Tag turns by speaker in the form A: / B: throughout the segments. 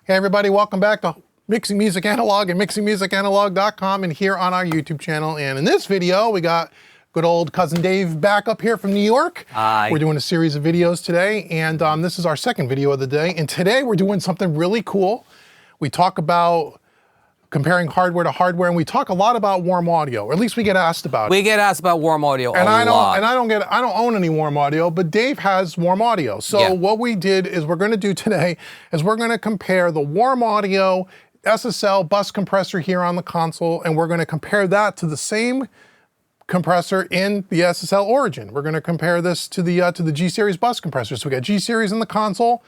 A: Hey everybody, welcome back to Mixing Music Analog and mixingmusicanalog.com and here on our YouTube channel. And in this video, we got good old cousin Dave back up here from New York.
B: Hi.
A: We're doing a series of videos today, and this is our second video of the day. And today we're doing something really cool. We talk about comparing hardware to hardware, and we talk a lot about Warm Audio, or at least we get asked about it.
B: We get asked about Warm Audio a lot.
A: I don't own any Warm Audio, but Dave has Warm Audio. So what we did is we're gonna do today is we're gonna compare the Warm Audio SSL bus compressor here on the console, and we're gonna compare that to the same compressor in the SSL origin. We're gonna compare this to the G-Series bus compressor. So we got G-Series in the console,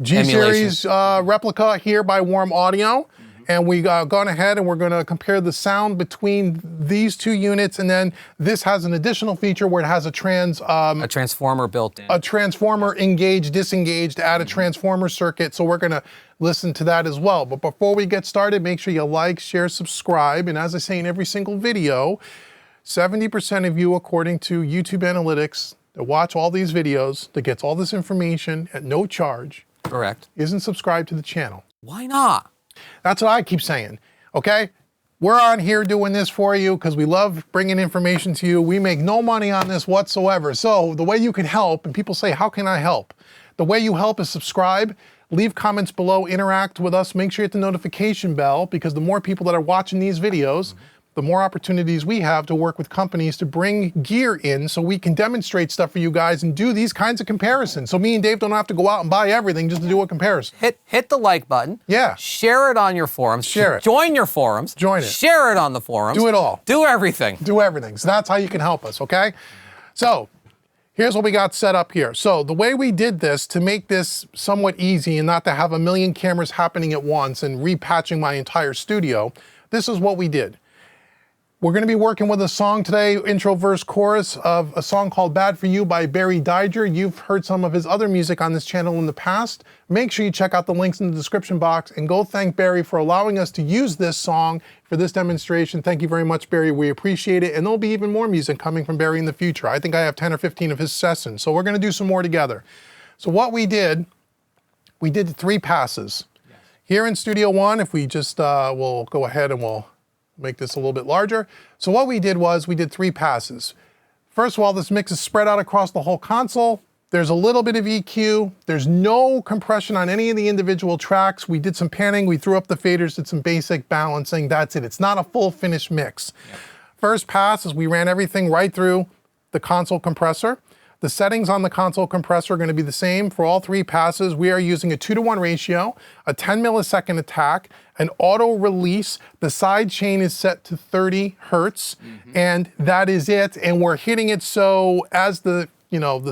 A: G-Series replica here by Warm Audio. And we gone ahead and we're gonna compare the sound between these two units, and then this has an additional feature where it has a
B: transformer built in.
A: A transformer engaged, disengaged, add a transformer circuit, so we're gonna listen to that as well. But before we get started, make sure you like, share, subscribe, and as I say in every single video, 70% of you, according to YouTube Analytics, that watch all these videos, that gets all this information at no charge,
B: correct,
A: isn't subscribed to the channel.
B: Why not?
A: That's what I keep saying, okay? We're on here doing this for you because we love bringing information to you. We make no money on this whatsoever. So the way you can help, and people say, how can I help? The way you help is subscribe, leave comments below, interact with us, make sure you hit the notification bell, because the more people that are watching these videos, the more opportunities we have to work with companies to bring gear in so we can demonstrate stuff for you guys and do these kinds of comparisons. So me and Dave don't have to go out and buy everything just to do a comparison.
B: Hit the like button.
A: Yeah.
B: Share it on your forums.
A: Share it.
B: Join your forums.
A: Join it.
B: Share it on the forums.
A: Do it all.
B: Do everything.
A: Do everything. So that's how you can help us, okay? So here's what we got set up here. So the way we did this to make this somewhat easy and not to have a million cameras happening at once and repatching my entire studio, this is what we did. We're gonna be working with a song today, intro, verse, chorus, of a song called Bad For You by Barry Dridger. You've heard some of his other music on this channel in the past. Make sure you check out the links in the description box and go thank Barry for allowing us to use this song for this demonstration. Thank you very much, Barry. We appreciate it. And there'll be even more music coming from Barry in the future. I think I have 10 or 15 of his sessions. So we're gonna do some more together. So what we did 3 passes. Yes. Here in Studio One, if we just, we'll go ahead and we'll make this a little bit larger. So what we did was we did 3 passes. First of all, this mix is spread out across the whole console. There's a little bit of EQ. There's no compression on any of the individual tracks. We did some panning, we threw up the faders, did some basic balancing, that's it. It's not a full finished mix. Yep. First pass is we ran everything right through the console compressor. The settings on the console compressor are going to be the same for all 3 passes. We are using a 2-to-1 ratio, a 10 millisecond attack, an auto release. The side chain is set to 30 hertz, and that is it. And we're hitting it so as the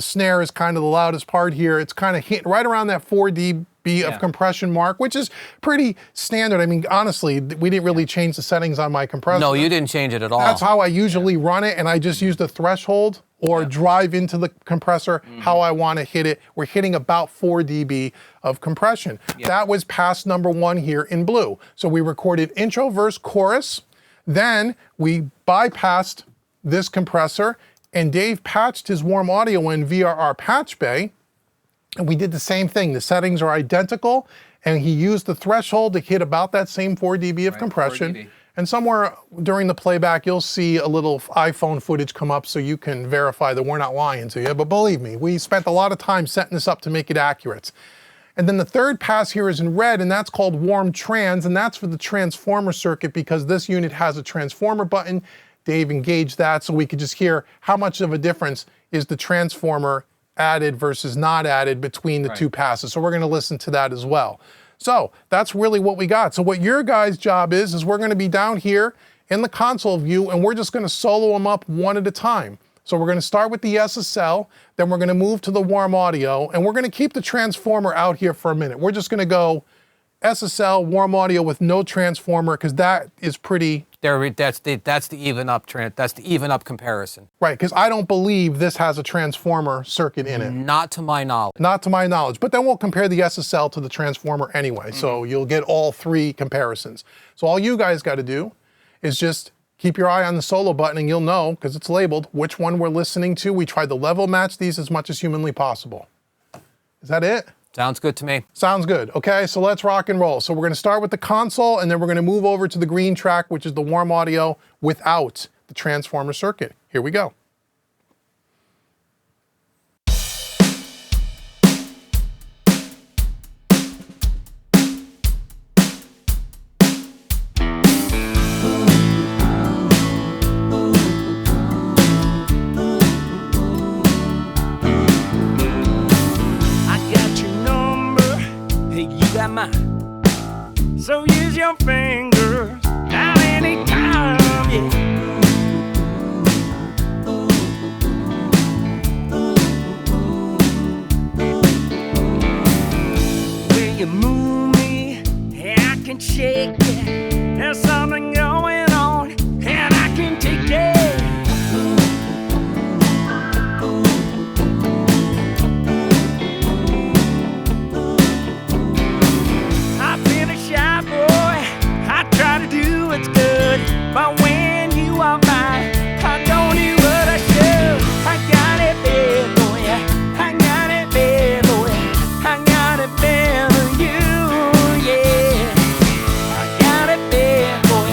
A: snare is kind of the loudest part here, it's kind of hit right around that 4 dB of compression mark, which is pretty standard. I mean, honestly, we didn't really change the settings on my compressor.
B: No, you didn't change it at all.
A: That's how I usually run it, and I just use the threshold or drive into the compressor how I want to hit it. We're hitting about 4 dB of compression. That was pass number 1 here in blue. So we recorded intro, verse, chorus. Then we bypassed this compressor, and Dave patched his Warm Audio in via our patch bay. And we did the same thing. The settings are identical, and he used the threshold to hit about that same 4 dB of compression. 4 dB. And somewhere during the playback, you'll see a little iPhone footage come up so you can verify that we're not lying to you. But believe me, we spent a lot of time setting this up to make it accurate. And then the 3rd pass here is in red, and that's called Warm Trans, and that's for the transformer circuit because this unit has a transformer button. Dave engaged that so we could just hear how much of a difference is the transformer added versus not added between the 2 passes. So we're gonna listen to that as well. So that's really what we got. So what your guys' job is we're gonna be down here in the console view, and we're just gonna solo them up one at a time. So we're gonna start with the SSL, then we're gonna move to the Warm Audio, and we're gonna keep the transformer out here for a minute. We're just gonna go SSL, Warm Audio with no transformer, because that is pretty...
B: That's the even up comparison.
A: Right, because I don't believe this has a transformer circuit in it.
B: Not to my knowledge.
A: Not to my knowledge, but then we'll compare the SSL to the transformer anyway, so you'll get all 3 comparisons. So all you guys got to do is just keep your eye on the solo button and you'll know, because it's labeled, which one we're listening to. We tried to level match these as much as humanly possible. Is that it?
B: Sounds good to me.
A: Sounds good. Okay, so let's rock and roll. So we're going to start with the console, and then we're going to move over to the green track, which is the warm audio without the transformer circuit. Here we go.
C: So use your fingers now anytime, yeah. Will you move me? I can shake it. There's something going on, and I can take it. But when you are mine, I don't do what I should. I got it bad, boy. I got it bad, boy. I got it bad for you, yeah. I got it bad, boy.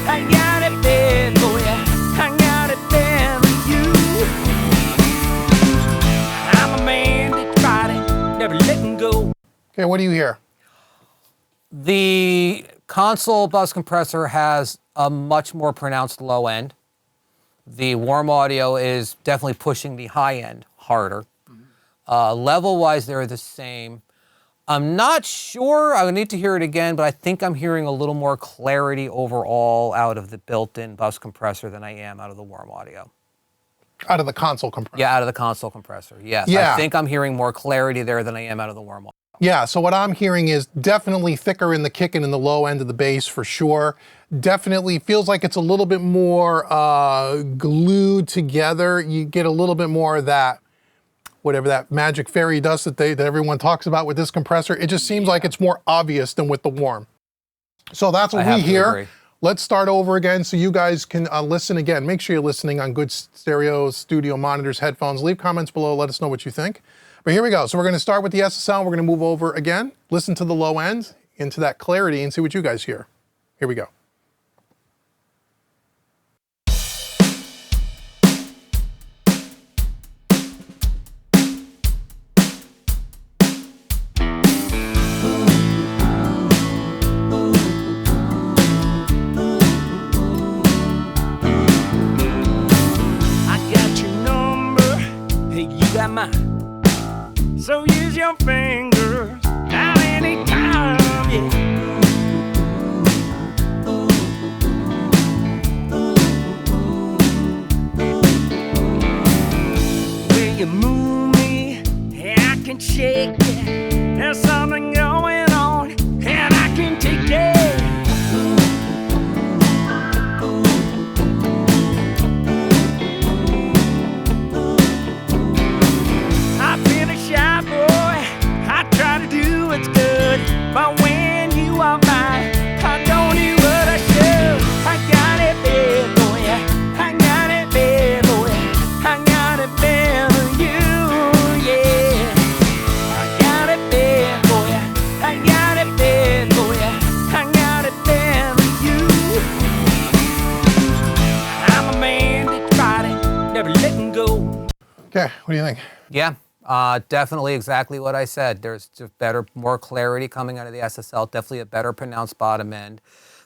C: I got it bad, boy. I got it bad for you. I'm a man that's fighting, never letting go.
A: Okay, what do you hear?
B: The console bus compressor has a much more pronounced low end. The warm audio is definitely pushing the high end harder. Level-wise, they're the same. I'm not sure, I would need to hear it again, but I think I'm hearing a little more clarity overall out of the built-in bus compressor than I am out of the warm audio.
A: Out of the console compressor?
B: Yeah, out of the console compressor, yes.
A: Yeah.
B: I think I'm hearing more clarity there than I am out of the warm audio.
A: Yeah, so what I'm hearing is definitely thicker in the kick and in the low end of the bass for sure. Definitely feels like it's a little bit more glued together. You get a little bit more of that, whatever that magic fairy dust that everyone talks about with this compressor. It just seems like it's more obvious than with the warm. So that's what we hear.
B: Agree.
A: Let's start over again so you guys can listen again. Make sure you're listening on good stereo, studio monitors, headphones. Leave comments below. Let us know what you think. But here we go. So we're going to start with the SSL. We're going to move over again, listen to the low end, into that clarity, and see what you guys hear. Here we go.
C: I got your number, hey, you got mine. So use your fingers now anytime, yeah. Will you move me? I can shake it. There's something going on, and I can take it. But when you are mine, I don't do what I should. I got it bad, boy. I got it bad, boy. I got it bad for you, yeah. I got it bad, boy. I got it bad, boy. I got it bad for you. I'm a man that's fighting, never letting go.
A: Okay, what do you think?
B: Yeah. Definitely exactly what I said. There's just more clarity coming out of the SSL, definitely a better pronounced bottom end.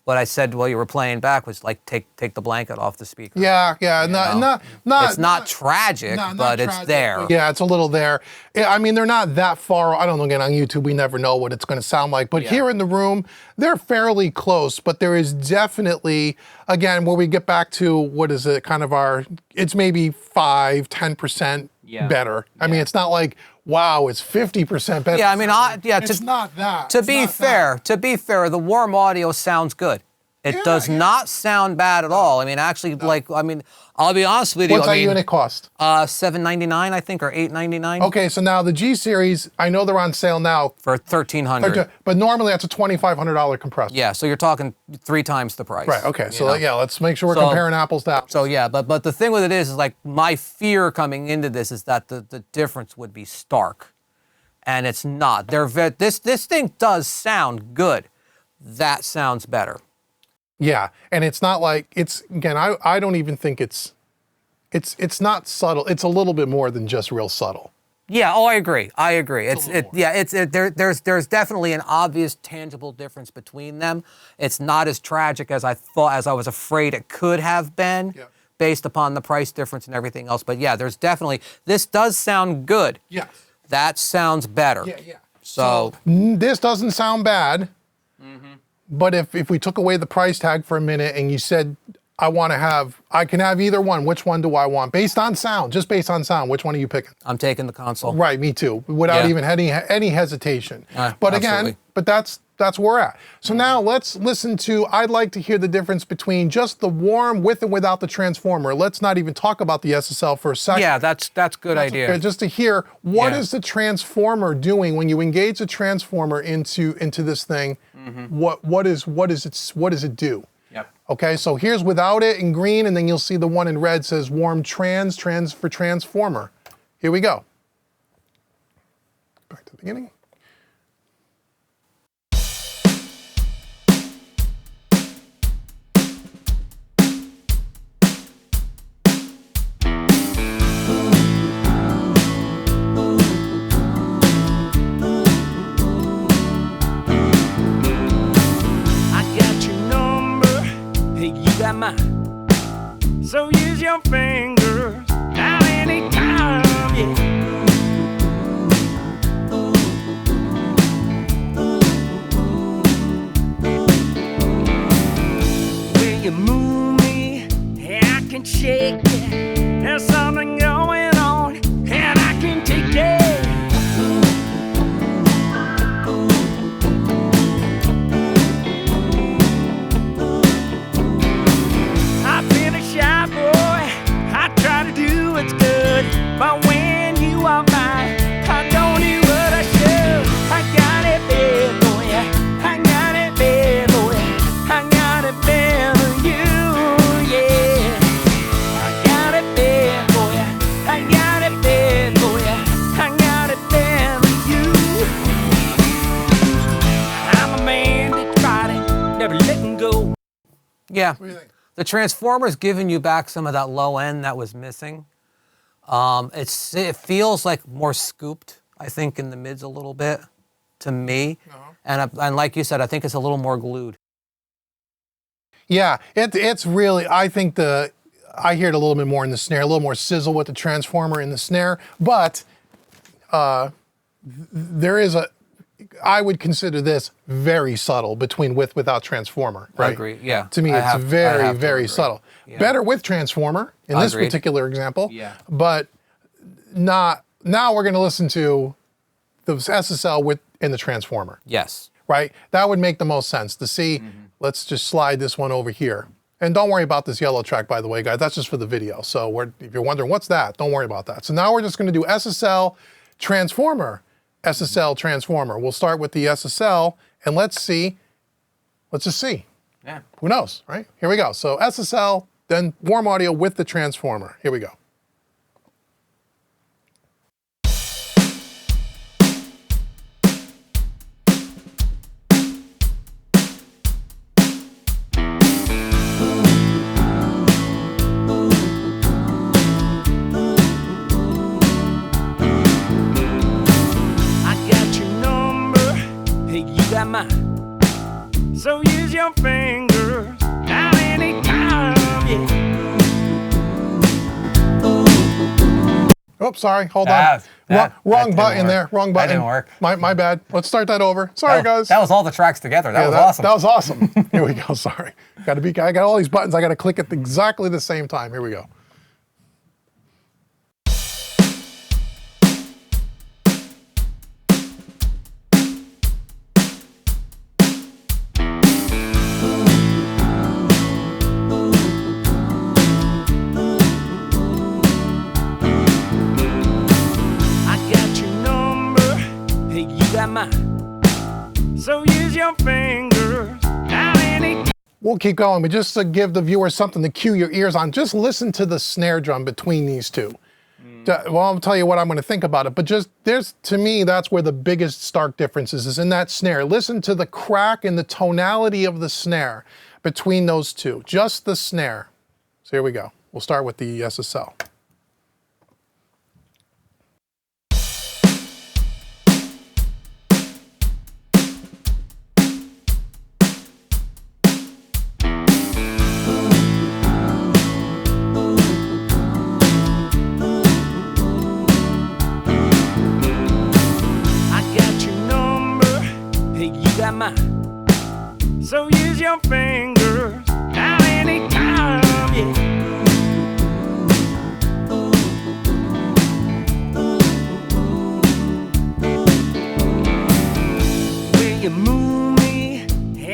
B: What I said while you were playing back was like, take the blanket off the speaker.
A: Yeah,
B: It's not tragic, but it's there.
A: Yeah, it's a little there. I mean, they're not that far. I don't know, again, on YouTube, we never know what it's going to sound like. But here in the room, they're fairly close. But there is definitely, again, where we get back to, what is it, kind of it's maybe 5-10% better. I mean, it's not like, wow, it's 50% better.
B: Yeah, I mean,
A: it's not that.
B: To be fair, the warm audio sounds good. It does not sound bad at all. I mean, actually, I'll be honest with you.
A: What's that unit cost?
B: $799, I think, or $899.
A: Okay, so now the G series, I know they're on sale now
B: for $1,300.
A: But normally that's a $2,500 compressor.
B: Yeah, so you're talking 3 times the price.
A: Right. Okay. So yeah, let's make sure we're comparing apples to apples.
B: So yeah, but the thing with it is like my fear coming into this is that the difference would be stark. and it's not. This thing does sound good. That sounds better.
A: Yeah, and it's not like, it's, again, I don't even think it's not subtle. It's a little bit more than just real subtle.
B: Yeah, I agree. There's definitely an obvious, tangible difference between them. It's not as tragic as I was afraid it could have been, based upon the price difference and everything else. But yeah, there's definitely, this does sound good.
A: Yes.
B: That sounds better.
A: Yeah.
B: So
A: this doesn't sound bad, but if we took away the price tag for a minute and you said, I can have either one. Which one do I want? Based on sound, just based on sound, which one are you picking?
B: I'm taking the console.
A: Right, me too, without even any hesitation. But again, that's where we're at. So now let's listen to, I'd like to hear the difference between just the Warm with and without the transformer. Let's not even talk about the SSL for a second.
B: Yeah, that's good idea.
A: Okay, just to hear, what is the transformer doing when you engage the transformer into this thing? What does it do?
B: Yep.
A: Okay, so here's without it in green, and then you'll see the one in red says Warm trans for transformer. Here we go. Back to the beginning.
C: So use your fingers at any time, Will you move me? I can shake it. There's something going on, and I can take it. But when you are mine, I don't do what I should. I got it bad for ya. I got it bad for ya. I got it bad for you, yeah. I got it bad for ya. I got it bad for ya. I got it bad for you. I'm a man that tried it, never letting go.
B: Yeah.
A: What do you think?
B: The transformer's giving you back some of that low end that was missing. It feels like more scooped, I think, in the mids a little bit, to me. And like you said, I think it's a little more glued.
A: Yeah, it's really, I think I hear it a little bit more in the snare, a little more sizzle with the transformer in the snare, but there is I would consider this very subtle between without transformer, right?
B: I agree, yeah.
A: To me, it's very subtle.
B: Yeah.
A: Better with transformer in this particular example, but not, now we're gonna listen to the SSL in the transformer.
B: Yes.
A: Right? That would make the most sense to see. Let's just slide this one over here. And don't worry about this yellow track, by the way, guys. That's just for the video. So if you're wondering what's that, don't worry about that. So now we're just gonna do SSL transformer, SSL transformer. We'll start with the SSL and let's just see.
B: Yeah.
A: Who knows, right? Here we go. So SSL, then Warm Audio with the transformer. Here we go.
C: So use your fingers at any time,
A: Oops, sorry, hold on. Wrong button there, wrong button.
B: That didn't work.
A: My bad. Let's start that over. Sorry, guys.
B: That was all the tracks together. That was awesome.
A: That was awesome. Here we go, sorry. I got all these buttons, I gotta click at exactly the same time. Here we go.
C: So use your fingers at any time.
A: We'll keep going, but just to give the viewers something to cue your ears on, just listen to the snare drum between these two. Well, I'll tell you what I'm going to think about it. But just to me, that's where the biggest stark difference is in that snare. Listen to the crack and the tonality of the snare between those two. Just the snare. So here we go. We'll start with the SSL.
C: So use your fingers at any time, yeah. Will you move me?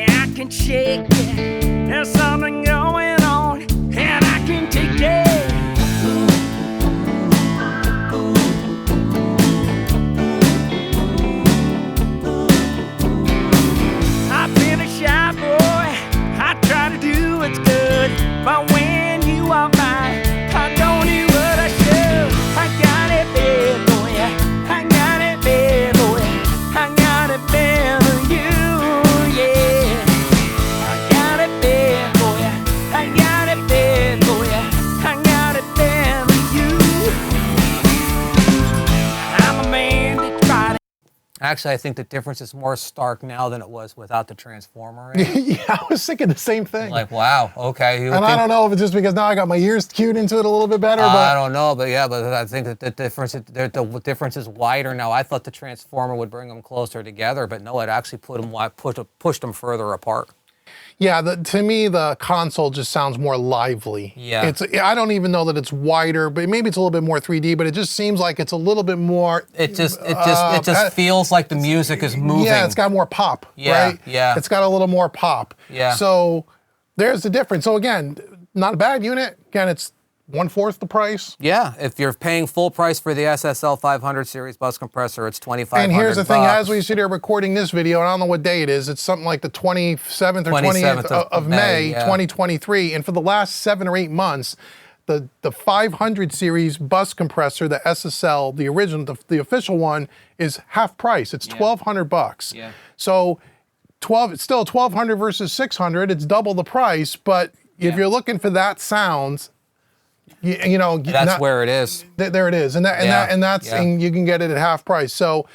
C: I can shake it. There's something going on, and I can take it. But when you are mine, I don't do what I should. I got it bad, boy. I got it bad, boy. I got it bad for you, yeah. I got it bad, boy. I got it bad, boy. I got it bad for you. I'm a man that tried it.
B: Actually, I think the difference is more stark now than it was without the transformer in it.
A: Yeah, I was thinking the same thing.
B: Like, wow, okay.
A: And I don't know if it's just because now I got my ears cued into it a little bit better. But
B: I don't know, but yeah, but I think that the difference is wider now. I thought the transformer would bring them closer together, but no, it actually pushed them further apart.
A: yeah, to me, the console just sounds more lively.
B: Yeah.
A: I don't even know that it's wider, but maybe it's a little bit more 3D, but it just seems like it's a little bit more.
B: It just feels like the music is moving.
A: Yeah, it's got more pop,
B: Yeah,
A: right?
B: yeah.
A: It's got a little more pop.
B: Yeah.
A: So there's the difference. So again, not a bad unit. Again, it's 1/4 the price.
B: Yeah, if you're paying full price for the SSL 500 series bus compressor, it's $2,500.
A: And here's the thing, as we sit here recording this video, and I don't know what day it is, it's something like the 27th or 28th of May,
B: yeah.
A: 2023. And for the last 7 or 8 months, the 500 series bus compressor, the SSL, the original, the official one, is half price. It's $1,200.
B: Yeah.
A: So it's still $1,200 versus $600. It's double the price, but if you're looking for that sound, you know,
B: that's where it is.
A: There it is, and and you can get it at half price. So,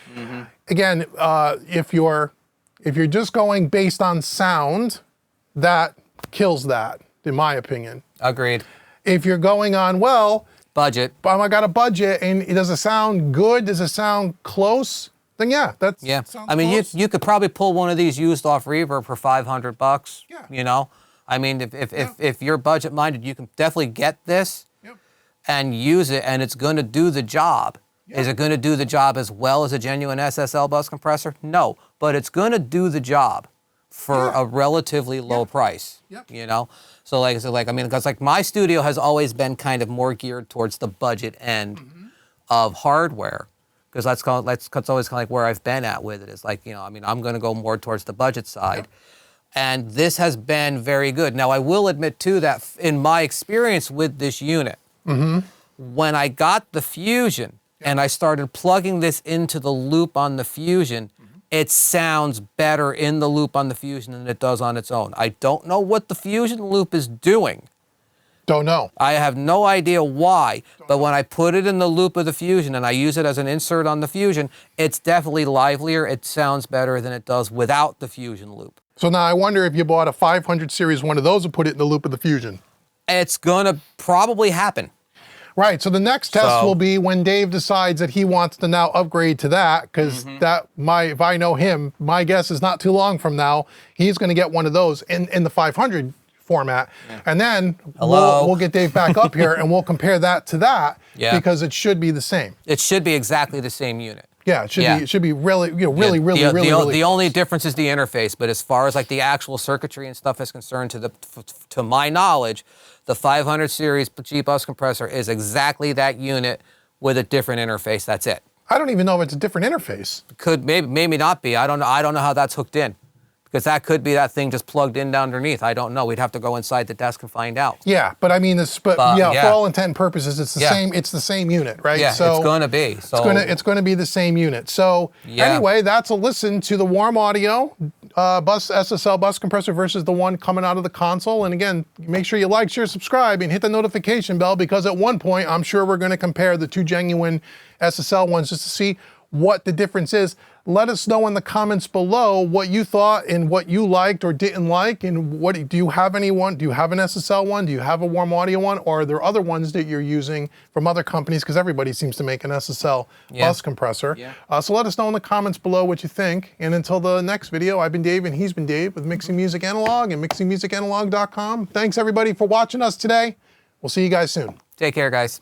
A: again, if you're just going based on sound, that kills that, in my opinion.
B: Agreed.
A: If you're going on
B: Budget.
A: I got a budget, and does it sound good? Does it sound close? Then that's
B: I mean,
A: close.
B: you could probably pull one of these used off Reverb for $500.
A: Yeah.
B: You know, I mean, if you're budget minded, you can definitely get this and use it, and it's going to do the job. Is it going to do the job as well as a genuine SSL bus compressor? No, but it's going to do the job for a relatively low price. You know, so I mean, because like my studio has always been kind of more geared towards the budget end of hardware. Because that's always kind of like where I've been at with it. It's like, you know, I mean, I'm going to go more towards the budget side. And this has been very good. Now, I will admit, too, that in my experience with this unit, when I got the Fusion and I started plugging this into the loop on the Fusion, it sounds better in the loop on the Fusion than it does on its own. I don't know what the Fusion loop is doing.
A: Don't know.
B: I have no idea why, but when I put it in the loop of the Fusion and I use it as an insert on the Fusion, it's definitely livelier. It sounds better than it does without the Fusion loop.
A: So now I wonder if you bought a 500 series one of those and put it in the loop of the Fusion.
B: It's gonna probably happen.
A: Right, so the next test will be when Dave decides that he wants to now upgrade to that, because if I know him, my guess is not too long from now, he's gonna get one of those in the 500 format. And then we'll get Dave back up here and we'll compare that to that, because it should be the same.
B: It should be exactly the same unit.
A: Yeah, it should be really, really
B: The only difference is the interface, but as far as like the actual circuitry and stuff is concerned, to my knowledge, the 500 series G bus compressor is exactly that unit with a different interface. That's it.
A: I don't even know if it's a different interface.
B: Could maybe not be. I don't know how that's hooked in, Because that could be that thing just plugged in underneath. I don't know. We'd have to go inside the desk and find out.
A: Yeah, but I mean, for all intent and purposes, it's the same. It's the same unit, right?
B: Yeah,
A: so
B: it's going to be. So
A: it's going to be the same unit. So anyway, that's a listen to the Warm Audio Bus SSL bus compressor versus the one coming out of the console. And again, make sure you like, share, subscribe, and hit the notification bell, because at one point, I'm sure we're going to compare the two genuine SSL ones just to see what the difference is. Let us know in the comments below what you thought and what you liked or didn't like, and what do you have anyone? Do you have an SSL one? Do you have a Warm Audio one? Or are there other ones that you're using from other companies? Because everybody seems to make an SSL bus compressor. So let us know in the comments below what you think. And until the next video, I've been Dave and he's been Dave with Mixing Music Analog and mixingmusicanalog.com. Thanks everybody for watching us today. We'll see you guys soon.
B: Take care, guys.